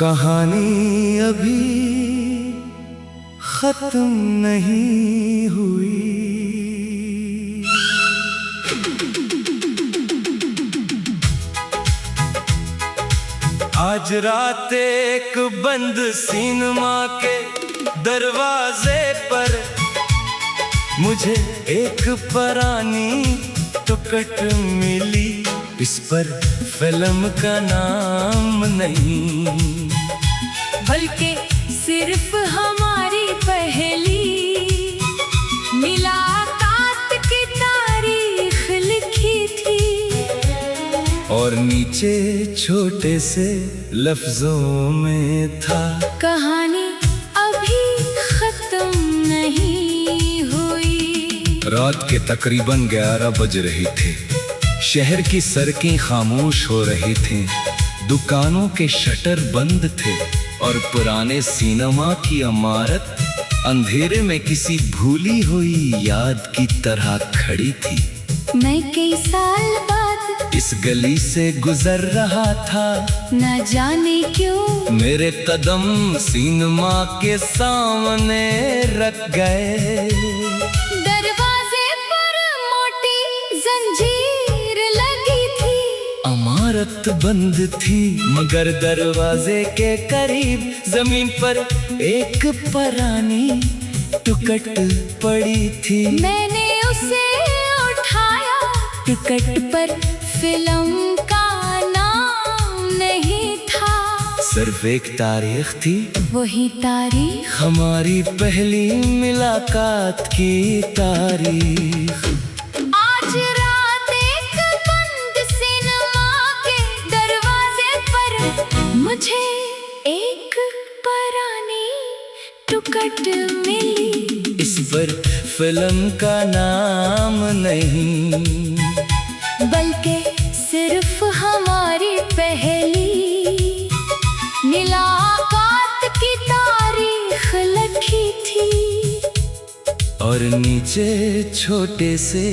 कहानी अभी खत्म नहीं हुई। आज रात एक बंद सिनेमा के दरवाजे पर मुझे एक पुरानी टिकट मिली। इस पर फिल्म का नाम नहीं, बल्कि सिर्फ हमारी पहली मुलाकात की तारीख लिखी थी। और नीचे छोटे से लफ्जों में था, कहानी अभी खत्म नहीं हुई। रात के तकरीबन 11 बज रहे थे। शहर की सड़कें खामोश हो रही थीं, दुकानों के शटर बंद थे और पुराने सिनेमा की इमारत अंधेरे में किसी भूली हुई याद की तरह खड़ी थी। मैं कई साल बाद इस गली से गुजर रहा था, न जाने क्यों मेरे कदम सिनेमा के सामने रख गए। दरवाजे पर मोटी जंजीर लगी थी। इमारत बंद थी, मगर दरवाजे के करीब जमीन पर एक पुरानी टिकट पड़ी थी। मैंने उसे उठाया, टिकट पर फिल्म का नाम नहीं था। सिर्फ एक तारीख थी, वही तारीख हमारी पहली मुलाकात की तारीख। आज रात एक बंद सिनेमा के दरवाजे पर मुझे एक पुरानी टिकट मिली। इस पर फिल्म का नाम नहीं, बल्कि सिर्फ हमारी पहली मुलाकात की तारीख लिखी थी। और नीचे छोटे से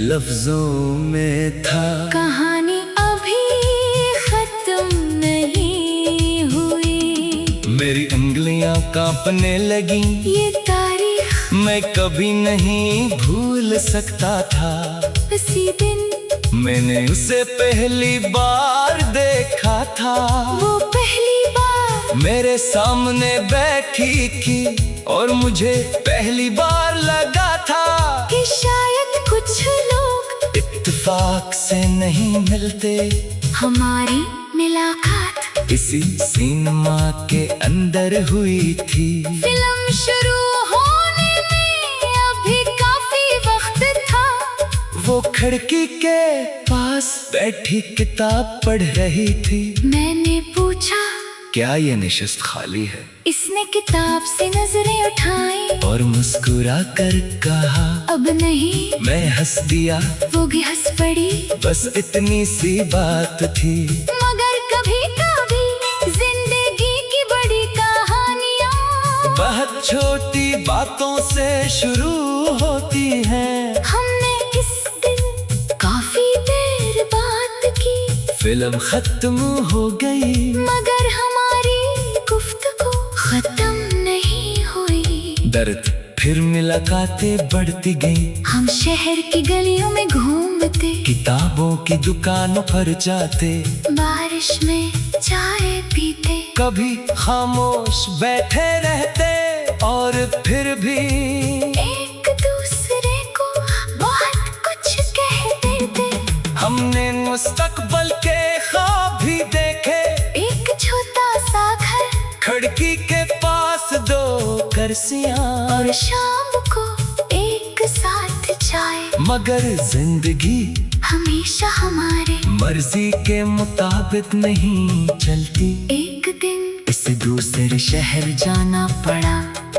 लफ्जों में था, कहानी अभी खत्म नहीं हुई। मेरी उंगलियां कांपने लगी, ये तारीख मैं कभी नहीं भूल सकता था। उसी दिन मैंने उसे पहली बार देखा था। वो पहली बार मेरे सामने बैठी थी और मुझे पहली बार लगा था कि शायद कुछ लोग इत्तेफाक से नहीं मिलते। हमारी मुलाकात इसी सिनेमा के अंदर हुई थी। फिल्म शुरू होने में अभी काफी वक्त था। वो खिड़की के पास बैठी किताब पढ़ रही थी। मैंने पूछा, क्या ये नशिस्त खाली है? इसने किताब से नजरें उठाई और मुस्कुरा कर कहा, अब नहीं। मैं हंस दिया, वो भी हंस पड़ी। बस इतनी सी बात थी। मगर कभी कभी जिंदगी की बड़ी कहानियाँ बहुत छोटी बातों से शुरू होती हैं। हमने इस दिन काफी देर बात की। फिल्म खत्म हो गई, मगर हमारी गुफ्तगू खत्म नहीं हुई। दर्द फिर मुलाकातें बढ़ती गई। हम शहर की गलियों में घूमते, किताबों की दुकानों पर जाते, बारिश में चाय पीते। कभी खामोश बैठे रहते और फिर भी एक दूसरे को बहुत कुछ कह देते। हमने मुस्तकबल के ख्वाब भी देखे। एक छोटा सा घर, खिड़की के पास 2 कुर्सियां और शाम को एक साथ चाय। मगर जिंदगी हमेशा हमारे मर्जी के मुताबिक नहीं चलती। एक दिन इस दूसरे शहर जाना पड़ा।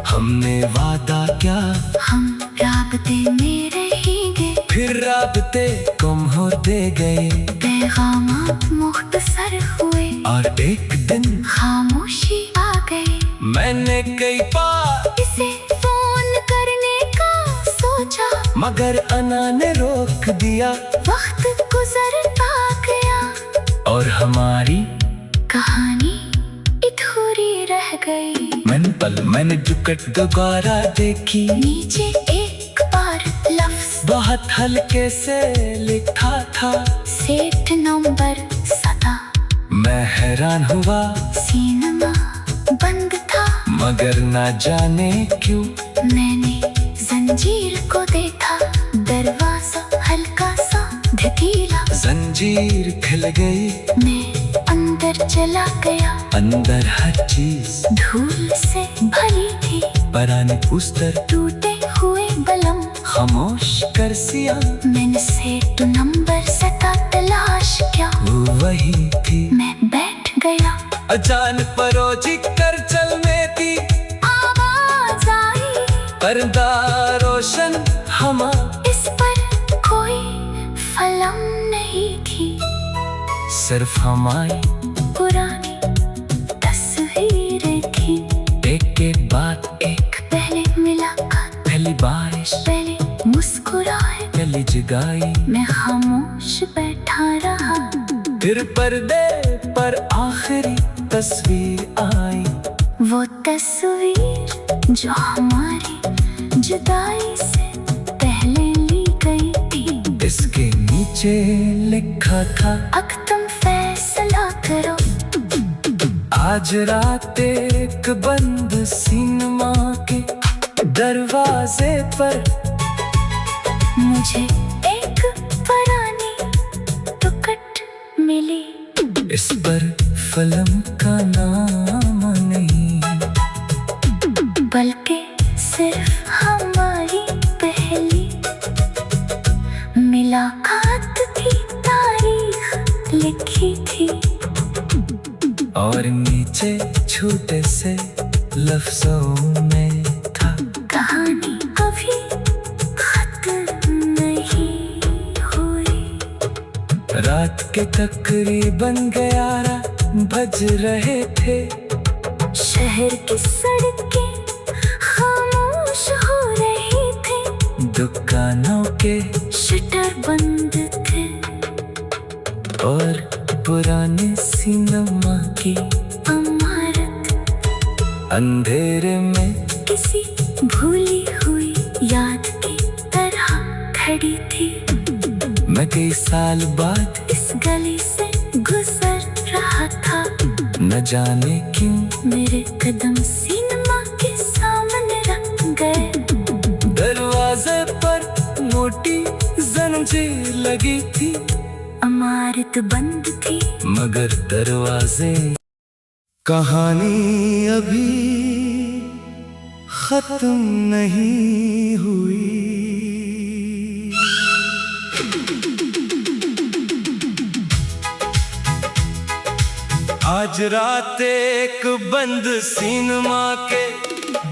हमने वादा क्या, हम राबते में रहेंगे। फिर राबते कम होते गए पैगामात मुख्तसर हुए और एक दिन खामोशी आ गई। मैंने कई बार इसे फोन करने का सोचा, मगर अना ने रोक दिया। वक्त गुजरता गया और हमारी कहानी अधूरी रह गई। मैंने टिकट दोबारा देखी, नीचे एक बार लफ्ज बहुत हल्के से लिखा था, सेट नंबर 7। मैं हैरान हुआ, सिनेमा बंद था, मगर ना जाने क्यों मैंने जंजीर को देखा, दरवाजा हल्का सा ढकीला, जंजीर खुल गई, मैं अंदर चला गया। अंदर हर चीज धूल से भरी थी, पुराने पुस्तर, टूटे हुए बलम, खामोश कुर्सियां, मैंने सेट नंबर 7 तलाश किया, वो वही थी। मैं बैठ गया, अचानक परोजी कर चलने की आवाज आई, पर्दा रोशन हमा, इस पर कोई फलम नहीं थी, सिर्फ हमारी पुरानी तस्वीरें थी। एक के बाद एक, पहले मुलाकात, पहली बारिश, पहले मुस्कुराए, पहली जगाई, मैं खामोश बैठा रहा, फिर पर्दे पर आखिरी तस्वीर आई, वो तस्वीर जो हमारी जुदाई से पहले ली गई थी। इसके नीचे लिखा था, अब तुम फैसला करो, आज रात एक बंद सिनेमा के दरवाजे पर, मुझे एक पुरानी टिकट मिली, इस पर फिल्म का नाम नहीं, बल्कि सिर्फ हमारी पहली मुलाकात की तारीख लिखी थी, और नीचे छोटे से लफ्जों में था, कहानी कभी खत्म नहीं हुई। रात के तकरीबन 11 बज रहे थे, शहर की सड़कें खामोश हो रही थी, दुकानों के शटर बंद थे, और पुराने सिनेमा की इमारत अंधेरे में किसी भूली हुई याद की तरह खड़ी थी। मैं कई साल बाद इस गली से गुजर रहा था, न जाने क्यों मेरे कदम सिनेमा के सामने रख गए, दरवाजे पर मोटी जंजीर लगी थी, इमारत बंद थी, मगर दरवाजे। कहानी अभी खत्म नहीं हुई। आज रात एक बंद सिनेमा के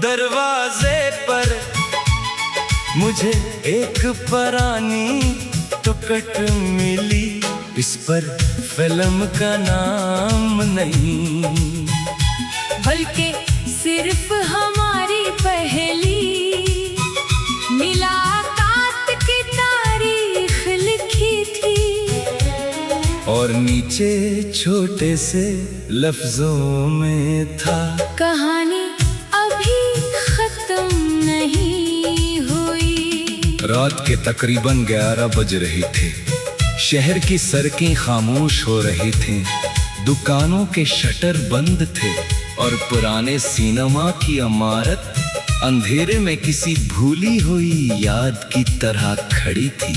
दरवाजे पर, मुझे एक पुरानी टिकट मिली, इस पर फिल्म का नाम नहीं, बल्कि सिर्फ हमारी पहली मुलाकात की तारीख लिखी थी, और नीचे छोटे से लफ्जों में था, कहानी अभी खत्म नहीं हुई। रात के तकरीबन 11 बज रहे थे, शहर की सड़कें खामोश हो रही थीं, दुकानों के शटर बंद थे, और पुराने सिनेमा की इमारत अंधेरे में किसी भूली हुई याद की तरह खड़ी थी।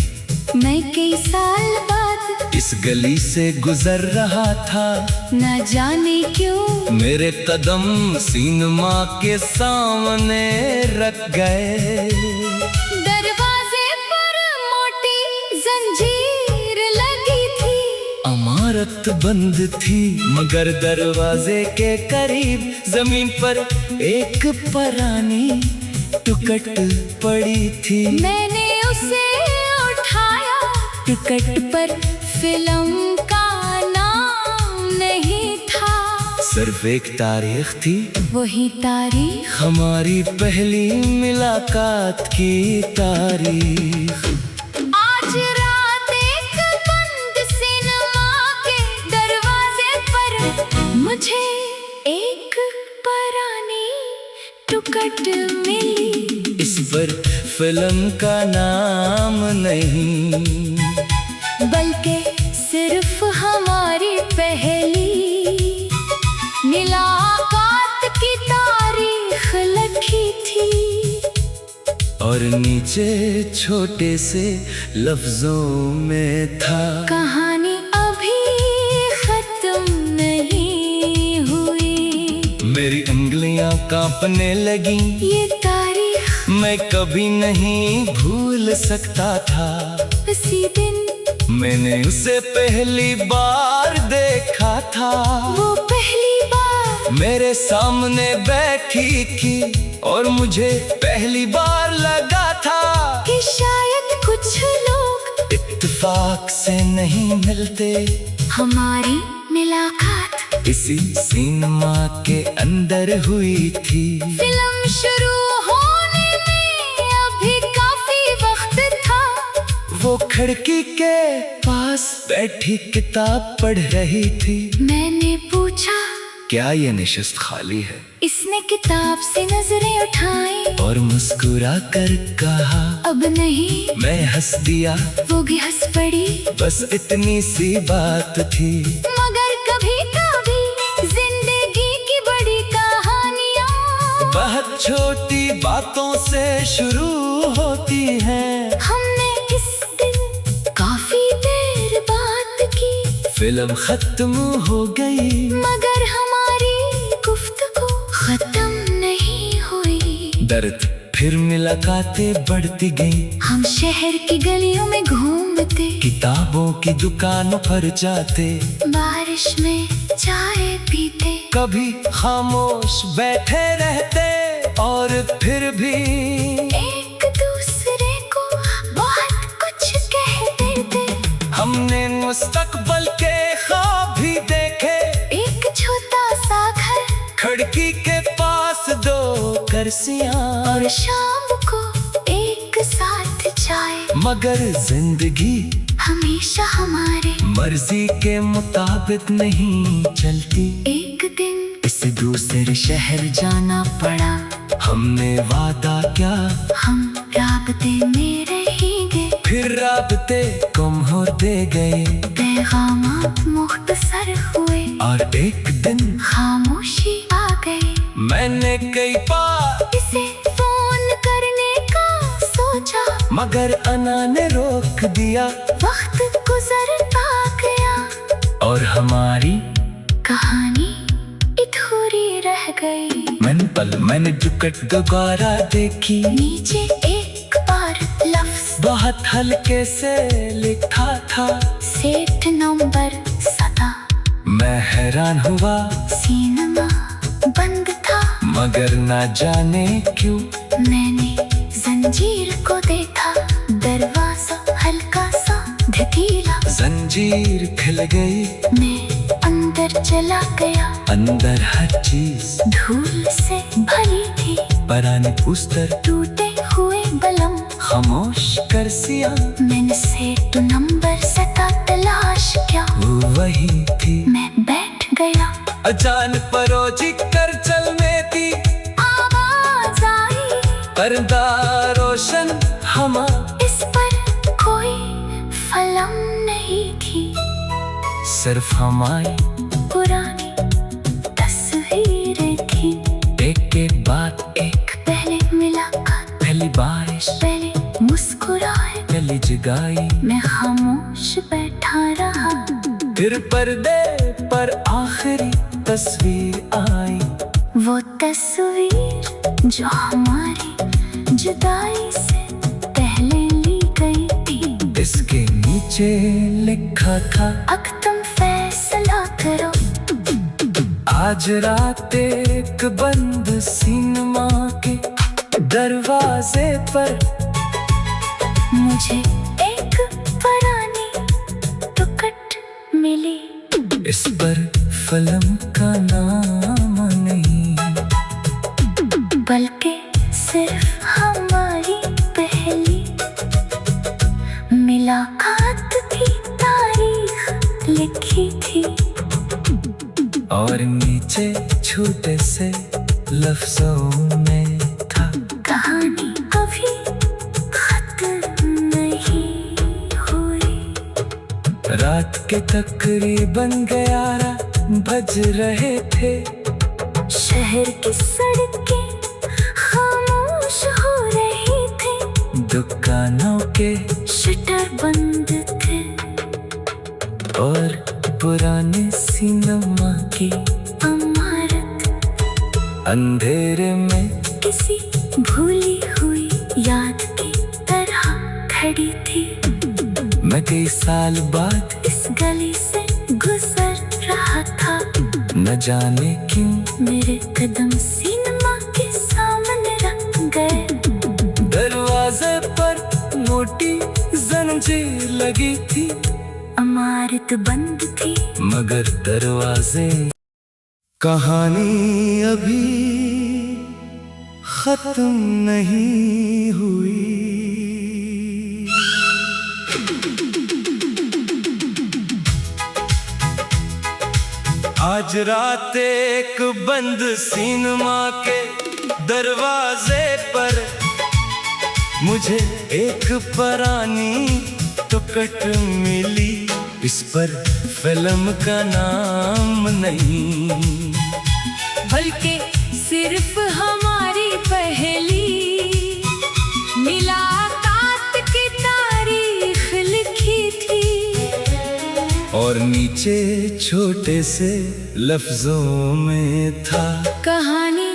मैं कई साल बाद इस गली से गुजर रहा था, न जाने क्यों मेरे कदम सिनेमा के सामने रख गए, दरवाजे पर मोटी जंजीर लगी थी, इमारत बंद थी, मगर दरवाजे के करीब जमीन पर एक पुरानी टिकट पड़ी थी। मैंने उसे उठाया, टिकट पर फिल्म का नाम नहीं था, सिर्फ एक तारीख थी, वही तारीख हमारी पहली मुलाकात की तारीख। आज रात एक बंद सिनेमा के दरवाजे पर, मुझे एक पुरानी टुकट मिली। इस पर फिल्म का नाम नहीं, बल्कि सिर्फ हमारी पहली मुलाकात की तारीख लिखी थी। और नीचे छोटे से लफ्जों में था, कहानी अभी खत्म नहीं हुई। मेरी उंगलियां कांपने लगी, ये तारीख मैं कभी नहीं भूल सकता था। उसी दिन मैंने उसे पहली बार देखा था। वो पहली बार मेरे सामने बैठी थी और मुझे पहली बार लगा था कि शायद कुछ लोग इत्तेफाक से नहीं मिलते। हमारी मुलाकात इसी सिनेमा के अंदर हुई थी। फिल्म शुरू होने में अभी काफी वक्त था। वो खिड़की के पास बैठी किताब पढ़ रही थी। मैंने पूछा, क्या ये नशिस्त खाली है? इसने किताब से नजरें उठाई और मुस्कुरा कर कहा, अब नहीं। मैं हंस दिया, वो भी हंस पड़ी। बस इतनी सी बात थी। मगर कभी कभी जिंदगी की बड़ी कहानियाँ बहुत छोटी बातों से शुरू होती हैं। हमने इस दिन काफी देर बात की। फिल्म खत्म हो गई, मगर हमारी गुफ्तगू खत्म नहीं हुई। दर्द फिर मुलाकातें बढ़ती गई। हम शहर की गलियों में घूमते, किताबों की दुकानों पर जाते, बारिश में चाय पीते। कभी खामोश बैठे रहते और फिर भी एक दूसरे को बहुत कुछ कह देते। हमने मुस्तकबल के ख्वाब भी देखे। एक छोटा सा घर, खिड़की के पास दो कुर्सियां, और शाम को एक साथ चाय। मगर जिंदगी हमेशा हमारे मर्जी के मुताबिक नहीं चलती। एक दिन इस दूसरे शहर जाना पड़ा। हमने वादा क्या, हम राबते में रहेंगे। फिर राबते कम होते गए पैगामात मुख्तसर हुए और एक दिन खामोशी आ गई। मैंने कई बार इसे फोन करने का सोचा, मगर अना ने रोक दिया। वक्त गुजरता गया और हमारी कहानी अधूरी रह गई। मैंने टिकट दोबारा देखी। नीचे एक बार लफ्ज बहुत हल्के से लिखा था, सेठ नंबर 7। मैं हैरान हुआ, सिनेमा बंद था। मगर ना जाने क्यों मैंने जंजीर को देखा, दरवाजा हल्का सा ढीला। जंजीर खुल गई, मैं अंदर चला गया। अंदर हर चीज धूल से भरी थी, पुराने पुस्तक, टूटे हुए बलम, खामोश कुर्सियां। मैंने सेठ नंबर 7 तलाश किया। वो वही थी। मैं बैठ गया, अचानक परोजी कर चलने थी। आवाज आई, पर्दा रोशन हमा। इस पर कोई फलम नहीं थी, सिर्फ हमारी पुरानी तस्वीरें थी। एक के बाद एक, पहले मुलाकात, पहली बारिश, पहले मुस्कुराए। पहली जगाई। मैं खामोश बैठा रहा। फिर पर्दे पर आखिरी तस्वीर आई। वो तस्वीर जो हमारी जुदाई से पहले ली गई थी। इसके नीचे लिखा था, अब तुम फैसला करो। आज रात एक बंद सिनेमा के दरवाजे पर मुझे एक पुरानी टिकट मिली। इस पर फिल्म का नाम नहीं, बल्कि सिर्फ हमारी पहली मुलाकात की तारीख लिखी थी। और नीचे छोटे से लफ्जों में था। कहानी अभी खत्म नहीं हुई। रात के तकरीबन 11 बज रहे थे। शहर की सड़कें खामोश हो रही थी। दुकानों के शटर बंद थे और पुराने सिनेमा की इमारत अंधेरे में किसी भूली हुई याद की तरह खड़ी थी। मैं कई साल बाद इस गली से गुजर रहा था। न जाने क्यों मेरे कदम सिनेमा के सामने रख गए। दरवाजे पर मोटी जंजीर लगी थी। इमारत बंद थी मगर दरवाजे। कहानी अभी खत्म नहीं हुई। आज रात एक बंद सिनेमा के दरवाजे पर मुझे एक पुरानी टिकट मिली। इस पर फिल्म का नाम नहीं बल्कि सिर्फ हमारी पहली मुलाकात की तारीख लिखी थी। और नीचे छोटे से लफ्जों में था। कहानी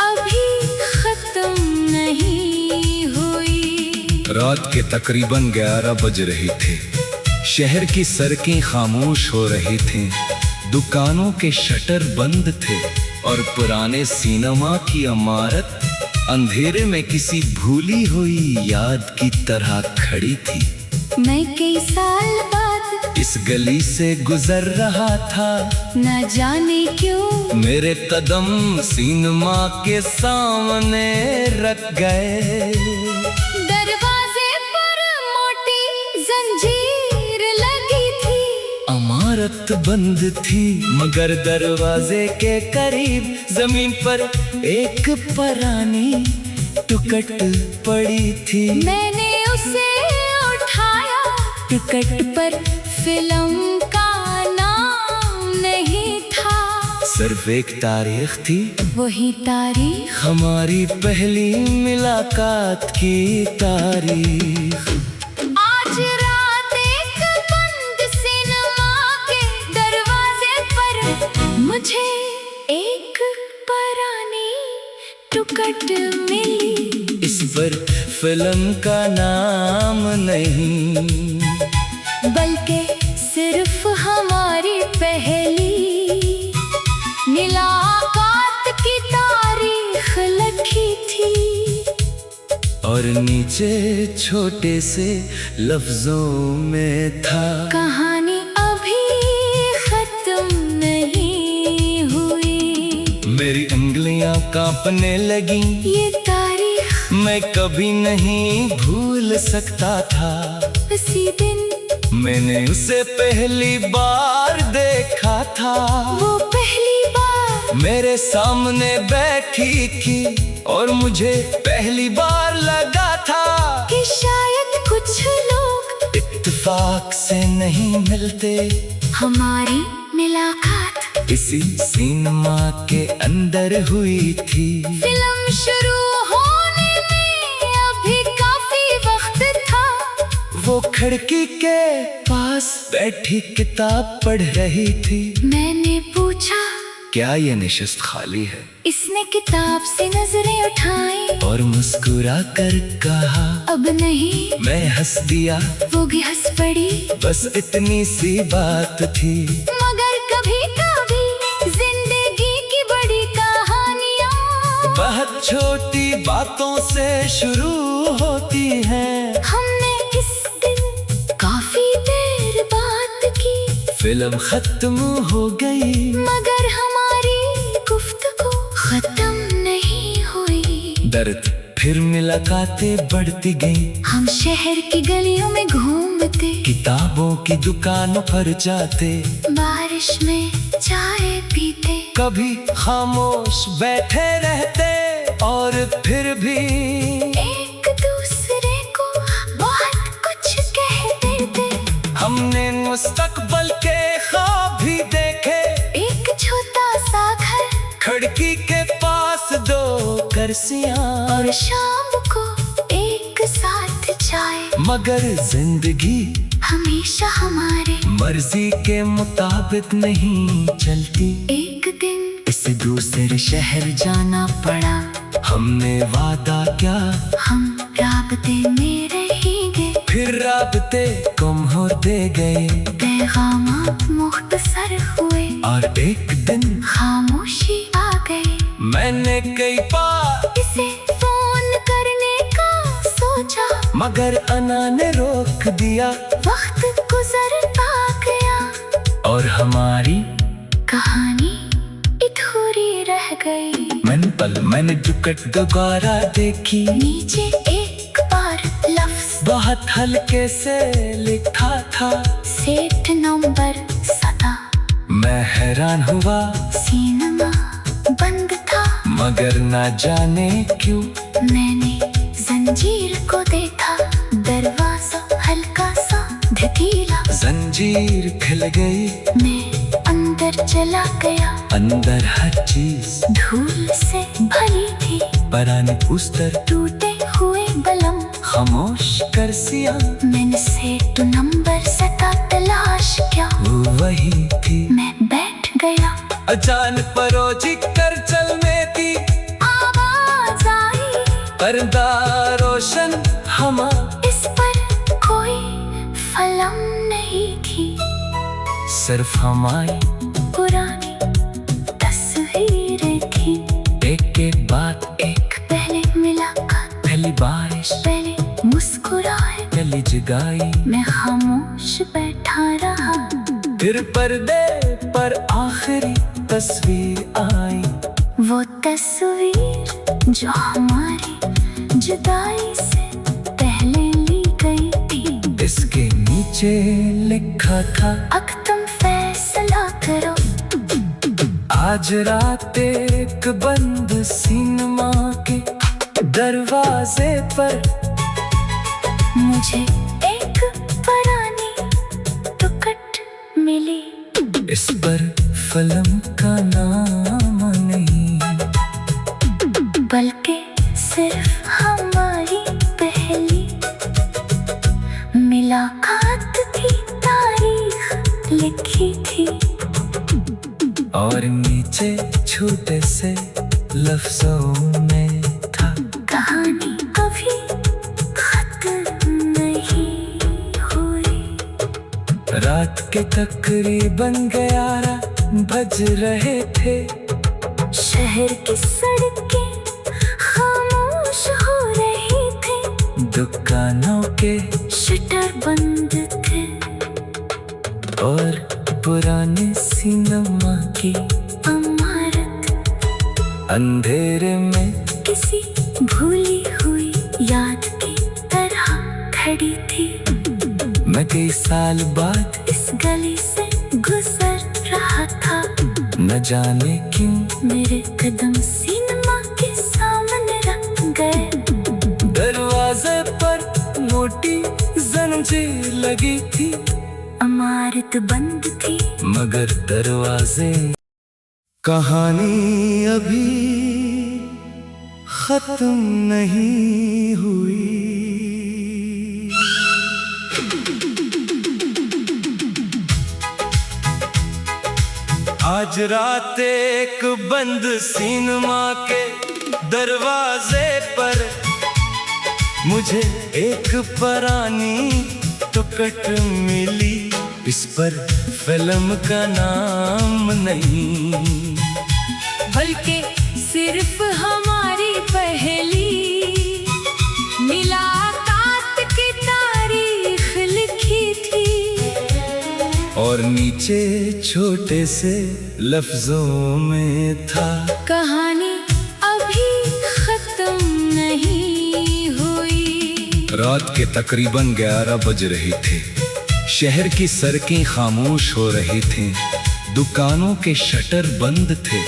अभी खत्म नहीं हुई। रात के तकरीबन 11 बज रहे थे। शहर की सड़कें खामोश हो रही थीं। दुकानों के शटर बंद थे और पुराने सिनेमा की इमारत अंधेरे में किसी भूली हुई याद की तरह खड़ी थी। मैं कई साल बाद इस गली से गुजर रहा था। न जाने क्यों मेरे कदम सिनेमा के सामने रख गए। दरवाजे पर मोटी जंजीर लगी थी। इमारत बंद थी मगर दरवाजे के करीब जमीन पर एक पुरानी टिकट पड़ी थी। मैंने उसे उठाया। टिकट पर फिल्म का नाम नहीं था। सिर्फ एक तारीख थी। वही तारीख हमारी पहली मुलाकात की तारीख। आज रात एक बंद सिनेमा के दरवाजे पर मुझे एक पुरानी टिकट मिली। इस पर फिल्म का नाम नहीं बल्कि सिर्फ हमारी पहली मुलाकात की तारीख लिखी थी। और नीचे छोटे से लफ्जों में था। कहानी अभी खत्म नहीं हुई। मेरी उंगलियां कांपने लगी। ये तारीख मैं कभी नहीं भूल सकता था। उसी दिन मैंने उसे पहली बार देखा था। वो पहली बार मेरे सामने बैठी थी और मुझे पहली बार लगा था कि शायद कुछ लोग इत्तेफाक से नहीं मिलते। हमारी मुलाकात इसी सिनेमा के अंदर हुई थी। फिल्म शुरू होने में अभी काफी वक्त था। वो खिड़की के पास बैठी किताब पढ़ रही थी। मैंने पूछा क्या ये नशिस्त खाली है? इसने किताब से नजरें उठाई और मुस्कुरा कर कहा अब नहीं। मैं हंस दिया। वो भी हंस पड़ी। बस इतनी सी बात थी। मगर कभी कभी जिंदगी की बड़ी कहानियाँ बहुत छोटी बातों से शुरू होती हैं। हमने इस दिन काफी देर बात की। फिल्म खत्म हो गई मगर हमारी गुफ्तगू खत्म नहीं हुई। दर्द फिर मुलाकातें बढ़ती गई। हम शहर की गलियों में घूमते, किताबों की दुकानों पर जाते, बारिश में चाय पीते। कभी खामोश बैठे रहते और फिर भी एक दूसरे को बहुत कुछ कह देते। हमने मुस्तकबल के ख्वाब भी देखे। एक छोटा सा घर खिड़की के पास दो कुर्सियां और शाम को एक साथ चाय। मगर जिंदगी हमेशा हमारे मर्जी के मुताबिक नहीं चलती। एक दिन इस दूसरे शहर जाना पड़ा। हमने वादा क्या, हम राबते में रहेंगे। फिर राबते कम होते गए पैगामात मुख्तसर हुए और एक दिन खामोशी आ गई। मैंने कई बार इसे फोन करने का सोचा मगर अना ने रोक दिया। वक्त गुजरता गया और हमारी कहानी अधूरी रह गई। मैंने दुकट दोबारा देखी। नीचे एक बार लफ्ज बहुत हल्के से लिखा था, सेट नंबर 7। मैं हैरान हुआ, सिनेमा बंद था मगर ना जाने क्यों मैंने जंजीर को देखा। दरवाजा हल्का सा ढकीला, जंजीर खुल गई। मैं अंदर चला गया। अंदर हर चीज धूल से भरी थी, पुराने पुस्तर, टूटे हुए बलम, खामोश कुर्सियां। मैंने सेट नंबर 7 तलाश किया। वो वही थी। मैं बैठ गया। अचानक परोजी कर चलने की आवाज आई, पर्दा रोशन हमा। इस पर कोई फलम नहीं थी, सिर्फ हमारी पुरानी तस्वीरें थी। एक एक बात, एक पहले मुलाकात, पहली बारिश, पहले मुस्कुराए। पहली जगाई। मैं खामोश बैठा रहा। फिर पर्दे पर आखिरी तस्वीर आई। वो तस्वीर जो हमारी जुदाई से पहले ली गई थी। इसके नीचे लिखा था, अब तुम फैसला करो। आज रात एक बंद सिनेमा के दरवाजे पर मुझे एक पुरानी टुकट मिली। इस पर फिल्म का नाम नहीं, बल्कि सिर्फ हमारी पहली मुलाकात की तारीख लिखी थी। और नीचे छोटे से लफ्जों में था, कहानी कभी खत्म नहीं हुई। रात के तकरीबन 11 बज रहे थे। शहर की सड़कें खामोश हो रही थी। दुकानों के शटर बंद थे और पुराने सिनेमा की इमारत अंधेरे में किसी भूली हुई याद की तरह खड़ी थी। मैं कई साल बाद इस गली से गुजर रहा था। न जाने क्यों मेरे कदम सिनेमा के सामने रख गए। दरवाजे पर मोटी जंजीर लगी थी, इमारत बंद थी मगर दरवाजे। कहानी अभी खत्म नहीं हुई। आज रात एक बंद सिनेमा के दरवाजे पर मुझे एक पुरानी टुकट मिली। इस पर फिल्म का नाम नहीं, बल्कि सिर्फ हमारी पहली मुलाकात की तारीख लिखी थी। और नीचे छोटे से लफ्जों में था, कहानी अभी खत्म नहीं हुई। रात के तकरीबन 11 बज रहे थे। शहर की सड़कें खामोश हो रही थीं। दुकानों के शटर बंद थे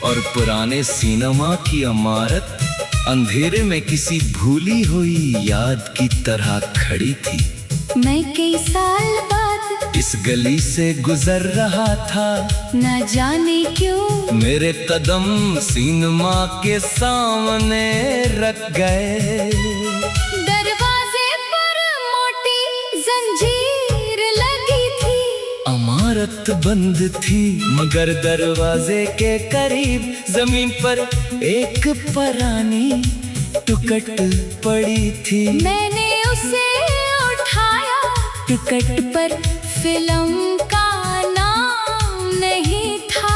और पुराने सिनेमा की इमारत अंधेरे में किसी भूली हुई याद की तरह खड़ी थी। मैं कई साल बाद इस गली से गुजर रहा था, न जाने क्यों मेरे कदम सिनेमा के सामने रख गए। दरवाजे पर मोटी जंजीर लगी थी। इमारत बंद थी मगर दरवाजे के करीब जमीन पर एक पुरानी टुकट पड़ी थी। मैंने उसे उठाया, टिकट पर फिल्म का नाम नहीं था।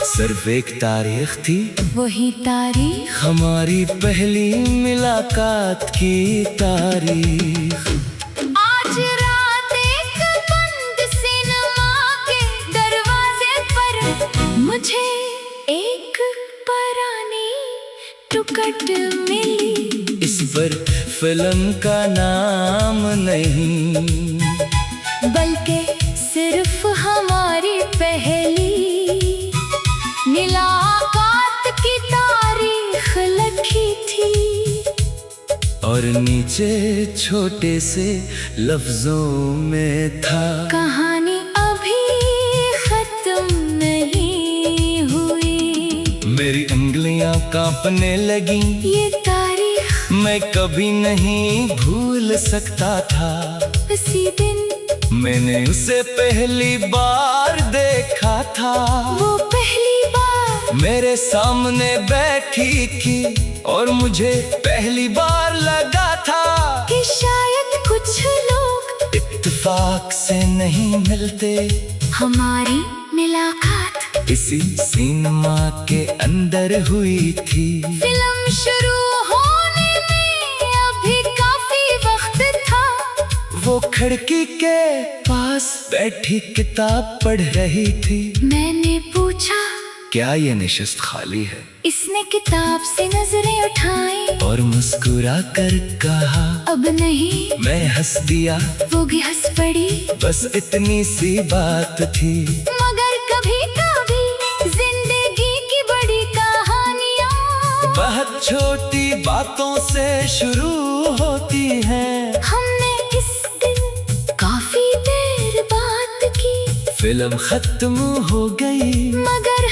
सिर्फ एक तारीख थी, वही तारीख हमारी पहली मुलाकात की तारीख। आज रात एक बंद सिनेमा के दरवाजे पर मुझे एक पुरानी टुकट मिली। इस पर फिल्म का नाम नहीं, बल्कि सिर्फ हमारी पहली मुलाकात की तारीख लिखी थी। और नीचे छोटे से लफ्जों में था, कहानी अभी खत्म नहीं हुई। मेरी उंगलियां कांपने लगी, ये तारीख मैं कभी नहीं भूल सकता था। उसी दिन मैंने उसे पहली बार देखा था। वो पहली बार मेरे सामने बैठी थी और मुझे पहली बार लगा था कि शायद कुछ लोग इत्तेफाक से नहीं मिलते। हमारी मुलाकात इसी सिनेमा के अंदर हुई थी। फिल्म शुरू होने में अभी काफी वक्त था। वो खिड़की के पास बैठी किताब पढ़ रही थी। मैंने पूछा, क्या ये नशिस्त खाली है? इसने किताब से नजरें उठाई और मुस्कुरा कर कहा, अब नहीं। मैं हंस दिया, वो भी हंस पड़ी। बस इतनी सी बात थी। मगर कभी कभी जिंदगी की बड़ी कहानियाँ बहुत छोटी बातों से शुरू होती हैं। हमने इस दिन काफी देर बात की। फिल्म खत्म हो गई मगर